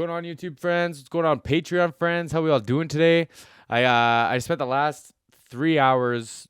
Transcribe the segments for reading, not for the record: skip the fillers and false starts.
going on, YouTube friends? What's going on, Patreon friends? How we all doing today? I spent the last 3 hours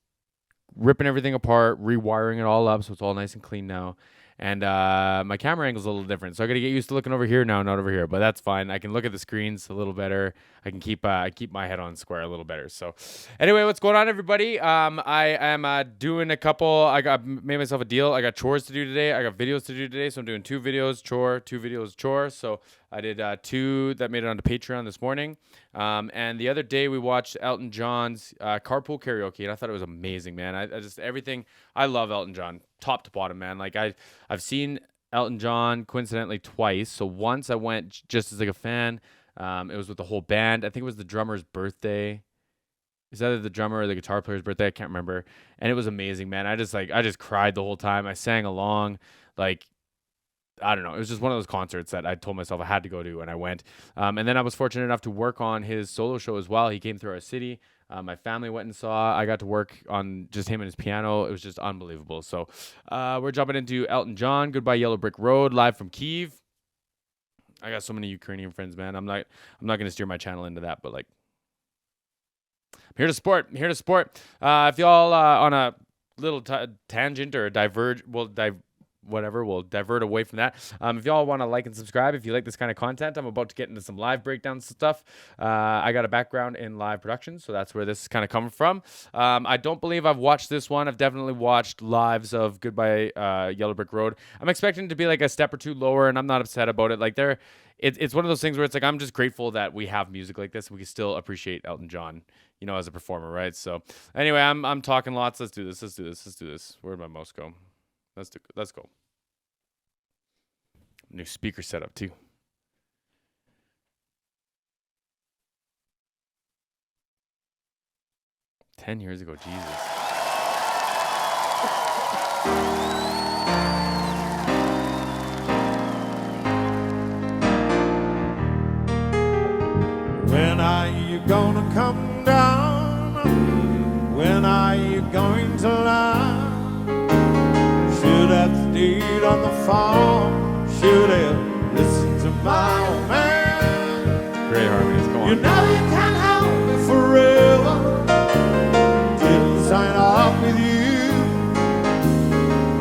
ripping everything apart, rewiring it all up, so it's all nice and clean now. And my camera angle's a little different, so I got to get used to looking over here now, not over here. But that's fine. I can look at the screens a little better. I can keep my head on square a little better. So, anyway, what's going on, everybody? I am doing a couple. Made myself a deal. I got chores to do today. I got videos to do today, so I'm doing 2 videos chore, 2 videos chore. So I did 2 that made it onto Patreon this morning. And the other day we watched Elton John's Carpool Karaoke, and I thought it was amazing, man. I just everything. I love Elton John, top to bottom, man. Like I've seen Elton John coincidentally twice. So once I went just as like a fan. It was with the whole band. I think it was the drummer's birthday. Is either the drummer or the guitar player's birthday? I can't remember. And it was amazing, man. I just cried the whole time. I sang along. Like, I don't know. It was just one of those concerts that I told myself I had to go to, and I went. And then I was fortunate enough to work on his solo show as well. He came through our city. My family went and saw. I got to work on just him and his piano. It was just unbelievable. So we're jumping into Elton John, Goodbye Yellow Brick Road, live from Kyiv. I got so many Ukrainian friends, man. I'm not gonna steer my channel into that, but like, I'm here to support. If y'all on a little tangent or diverge, we'll divert away from that. If y'all want to like and subscribe, if you like this kind of content, I'm about to get into some live breakdowns and stuff. I got a background in live production, so that's where this is kind of coming from. I don't believe I've watched this one. I've definitely watched lives of Goodbye Yellow Brick Road. I'm expecting it to be like a step or 2 lower, and I'm not upset about it. Like it's one of those things where it's like I'm just grateful that we have music like this and we can still appreciate Elton John, you know, as a performer, right? So anyway, I'm talking lots. Let's do this. Where'd my mouse go? Let's go. New speaker setup too. "10 years ago," Jesus. When are you gonna come down? When are you going to lie? Should have stayed on the farm. Should have listened to my old man. Great harmonies, come on. You know you can't have me forever. Didn't sign off with you.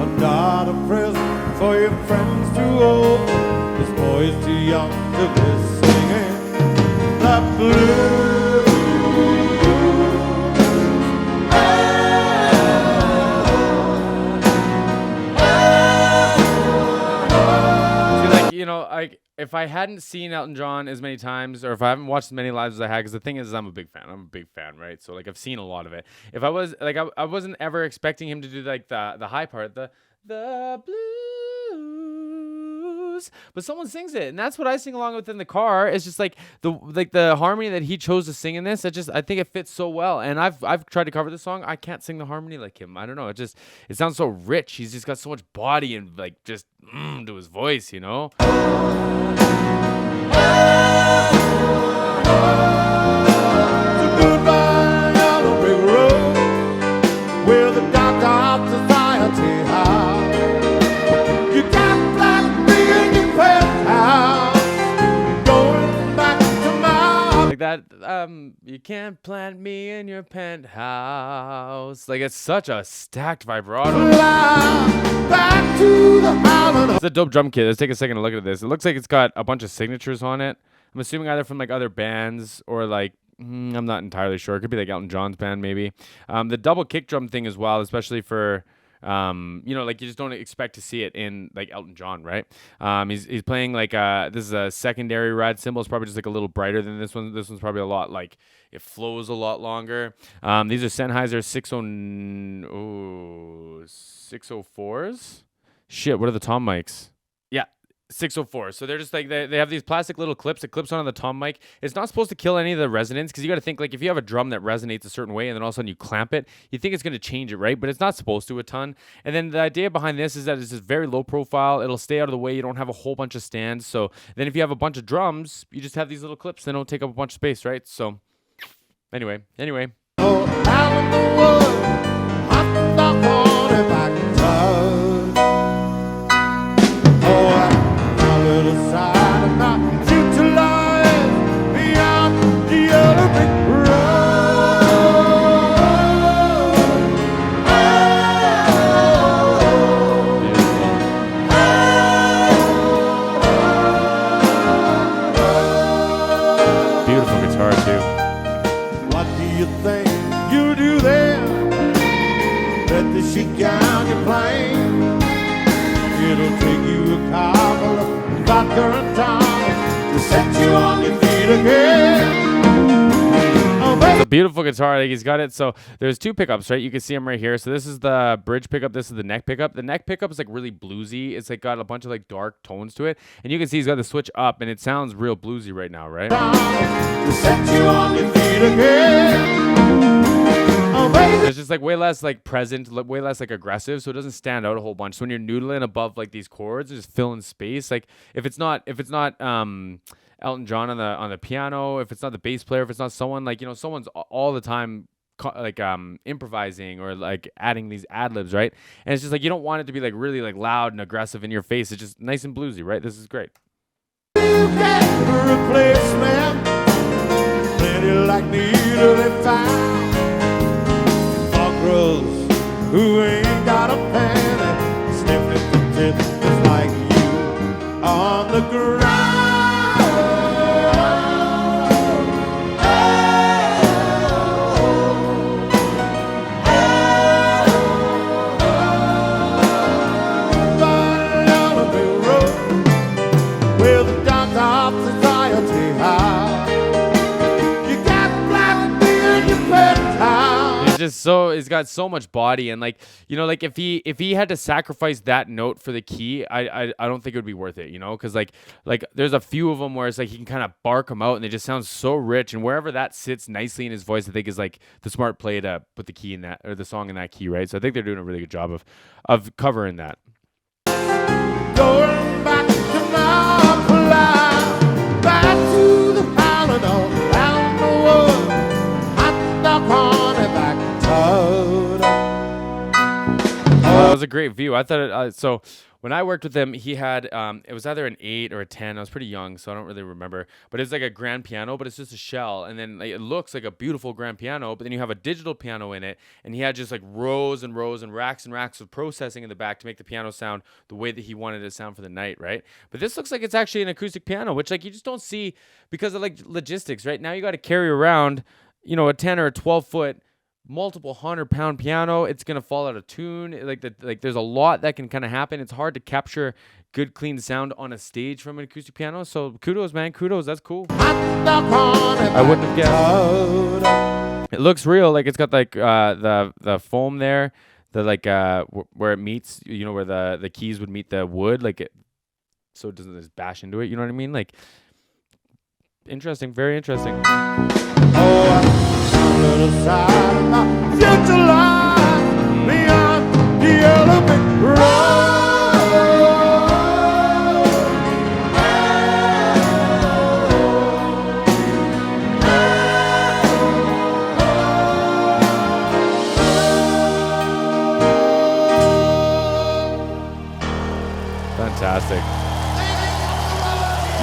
I'm not a present for your friends to open. This boy's too young to be singing the blues. You know, if I hadn't seen Elton John as many times, or if I haven't watched as many lives as I had, because the thing is, I'm a big fan, right? So like, I've seen a lot of it. If I was like, I wasn't ever expecting him to do like the high part, the blues, but someone sings it, and that's what I sing along with in the car. It's just like the harmony that he chose to sing in this. I think it fits so well. And I've tried to cover this song. I can't sing the harmony like him. I don't know. It sounds so rich. He's just got so much body and like just to his voice, you know. Goodbye, Yellow Brick Road, where the doctor of society house. You can't plant me in your penthouse. Going back to my Like that, you can't plant me in your penthouse. Like, it's such a stacked vibrato. back to the island. It's a dope drum kit. Let's take a second to look at this. It looks like it's got a bunch of signatures on it. I'm assuming either from like other bands or like, I'm not entirely sure. It could be like Elton John's band maybe. The double kick drum thing as well, especially for, you know, like you just don't expect to see it in like Elton John, right? He's playing like this is a secondary rad cymbal. It's probably just like a little brighter than this one. This one's probably a lot like it flows a lot longer. These are Sennheiser 604s. Shit, what are the tom mics? Yeah, 604. So they're just like they have these plastic little clips. It clips onto the tom mic. It's not supposed to kill any of the resonance, because you got to think, like, if you have a drum that resonates a certain way and then all of a sudden you clamp it, you think it's going to change it, right? But it's not supposed to a ton. And then the idea behind this is that it's just very low profile. It'll stay out of the way. You don't have a whole bunch of stands. So then if you have a bunch of drums, you just have these little clips. They don't take up a bunch of space, right? So anyway. Oh, out in the woods, I'm not on if I can touch. Oh, my little side of my future love. let the sheet down your plane. It'll take you a couple of vodka and tonic to set you on your feet again. Oh, It's a baby. beautiful guitar. Like he's got it. So there's two pickups, right? You can see them right here. So this is the bridge pickup. This is the neck pickup. The neck pickup is like really bluesy. It's like got a bunch of like dark tones to it, and you can see he's got the switch up, and it sounds real bluesy right now, right? To set you on your feet again. Oh, baby. It's just like way less like present, way less like aggressive, so it doesn't stand out a whole bunch. So when you're noodling above like these chords, just filling space. Like if it's not Elton John on the piano, if it's not the bass player, if it's not someone like someone's all the time improvising or like adding these ad libs, right? And it's just like you don't want it to be like really like loud and aggressive in your face. It's just nice and bluesy, right? This is great. You get a replacement. Plenty like me to be found. Mongrels who ain't got a penny, sniffing the tip just like you on the ground. He's got so much body, and like like if he had to sacrifice that note for the key, I don't think it would be worth it, because like there's a few of them where it's like he can kind of bark them out and they just sound so rich, and wherever that sits nicely in his voice, I think is like the smart play to put the key in that, or the song in that key, right? So I think they're doing a really good job of covering that. Going back to my plow, back to the Palador, down the wood, hot stuck on it back toad. That was a great view. I thought so. When I worked with him, he had it was either an 8 or a 10. I was pretty young, so I don't really remember. But it's like a grand piano, but it's just a shell, and then like, it looks like a beautiful grand piano. But then you have a digital piano in it, and he had just like rows and rows and racks of processing in the back to make the piano sound the way that he wanted it to sound for the night, right? But this looks like it's actually an acoustic piano, which like you just don't see because of like logistics, right? Now you got to carry around, a 10 or a 12-foot. Multiple 100-pound piano, it's gonna fall out of tune. Like there's a lot that can kind of happen. It's hard to capture good, clean sound on a stage from an acoustic piano. So kudos, man, kudos. That's cool. I wouldn't have guessed. It looks real. Like it's got like the foam there, the like where it meets. Where the keys would meet the wood, like it, so it doesn't just bash into it. You know what I mean? Like interesting, very interesting. Little side of my future life beyond the yellow brick road. Fantastic.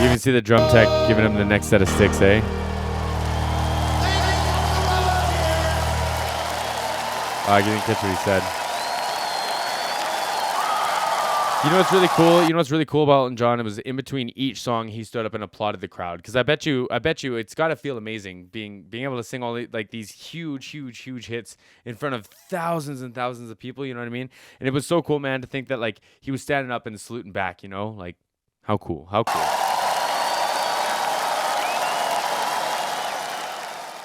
You even see the drum tech giving him the next set of sticks, eh? I didn't catch what he said. You know what's really cool? You know what's really cool about Elton John? It was in between each song he stood up and applauded the crowd. Because I bet you, it's got to feel amazing being able to sing all like these huge hits in front of thousands and thousands of people. You know what I mean? And it was so cool, man, to think that like he was standing up and saluting back. Like how cool, how cool.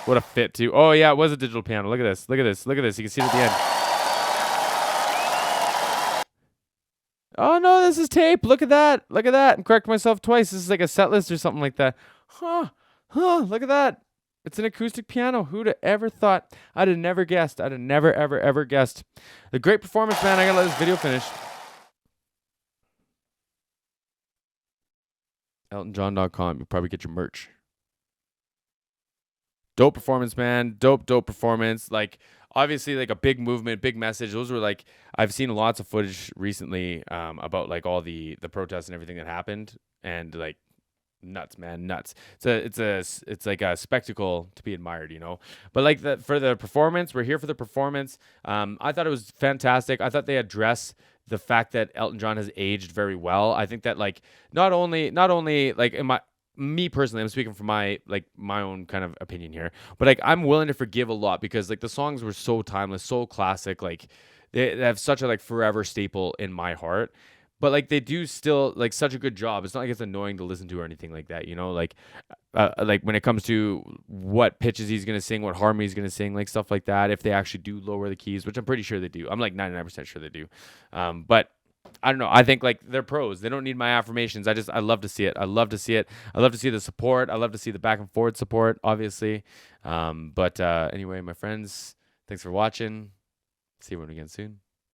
What a fit, too. Oh, yeah, it was a digital piano. Look at this. Look at this. Look at this. You can see it at the end. Oh, no, this is tape. Look at that. Look at that. I'm correcting myself twice. This is like a set list or something like that. Look at that. It's an acoustic piano. Who'd have ever thought? I'd have never guessed. I'd have never, ever guessed. A great performance, man. I got to let this video finish. EltonJohn.com. You'll probably get your merch. Dope performance, man. Dope performance. Like, obviously, like a big movement, big message. Those were like, I've seen lots of footage recently about like all the protests and everything that happened, and like nuts, man, nuts. It's like a spectacle to be admired, But like for the performance, we're here for the performance. I thought it was fantastic. I thought they addressed the fact that Elton John has aged very well. I think that like not only like in me personally, I'm speaking from my own kind of opinion here, but like I'm willing to forgive a lot because like the songs were so timeless, so classic. Like they have such a like forever staple in my heart. But like they do still like such a good job. It's not like it's annoying to listen to or anything like that, you know. Like when it comes to what pitches he's gonna sing, what harmony he's gonna sing, like stuff like that. If they actually do lower the keys, which I'm pretty sure they do. I'm like 99% sure they do. But I don't know. I think like they're pros. They don't need my affirmations. I love to see it. I love to see it. I love to see the support. I love to see the back and forth support, obviously. But anyway, my friends, thanks for watching. See you again soon.